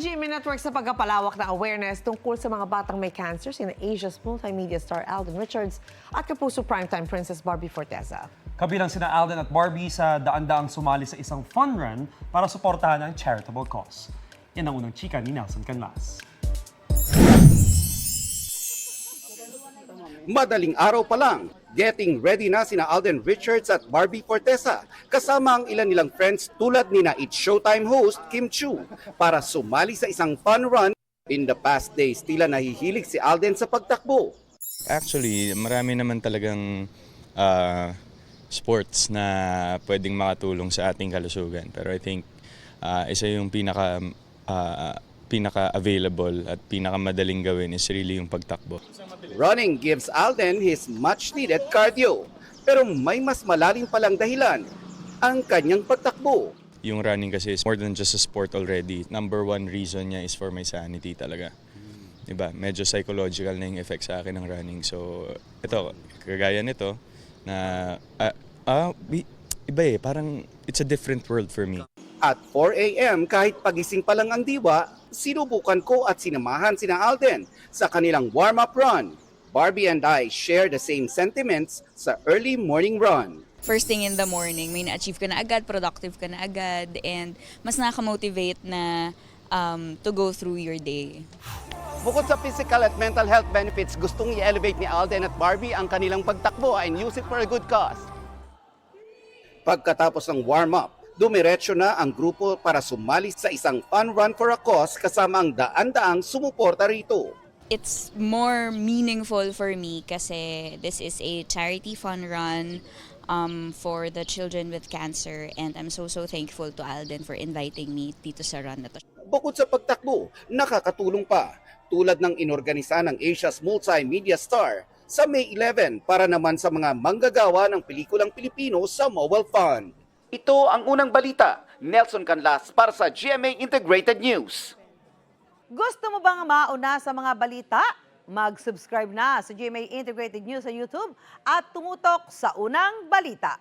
GMA Network sa pagpapalawak ng awareness tungkol sa mga batang may cancer, sina Asia's multimedia star Alden Richards at Kapuso primetime princess Barbie Forteza. Kabilang sina Alden at Barbie sa daan-daang sumali sa isang fun run para suportahan ang charitable cause. Yan ang unang chika ni Nelson Canlas. Madaling araw pa lang, getting ready na sina Alden Richards at Barbie Forteza kasama ang ilan nilang friends tulad ni na It's Showtime host Kim Chu para sumali sa isang fun run. In the past days, tila nahihilig si Alden sa pagtakbo. Actually, marami naman talagang sports na pwedeng makatulong sa ating kalusugan. Pero I think isa yung pinaka-available at pinakamadaling gawin is really yung pagtakbo. Running gives Alden his much-needed cardio. Pero may mas malalim palang dahilan, ang kanyang pagtakbo. Yung running kasi is more than just a sport already. Number one reason niya is for my sanity talaga. Diba? Medyo psychological na yung effect sa akin ng running. So, ito, kagaya nito, na iba parang it's a different world for me. At 4 a.m. kahit pagising pa lang ang diwa, sinubukan ko at sinamahan sina Alden sa kanilang warm-up run. Barbie and I share the same sentiments sa early morning run. First thing in the morning, may na-achieve ka na agad, productive ka na agad, and mas nakaka-motivate na to go through your day. Bukod sa physical at mental health benefits, gustong i-elevate ni Alden at Barbie ang kanilang pagtakbo and use it for a good cause. Pagkatapos ng warm-up, dumiretso na ang grupo para sumali sa isang fun run for a cause kasama ang daan-daang sumuporta rito. It's more meaningful for me kasi this is a charity fun run for the children with cancer, and I'm so thankful to Alden for inviting me dito sa run na to. Bukod sa pagtakbo, nakakatulong pa tulad ng inorganisa ng Asia's multimedia star sa May 11 para naman sa mga manggagawa ng pelikulang Pilipino sa Mobile Fund. Ito ang unang balita. Nelson Canlas para sa GMA Integrated News. Gusto mo bang mauna sa mga balita? Mag-subscribe na sa GMA Integrated News sa YouTube at tumutok sa unang balita.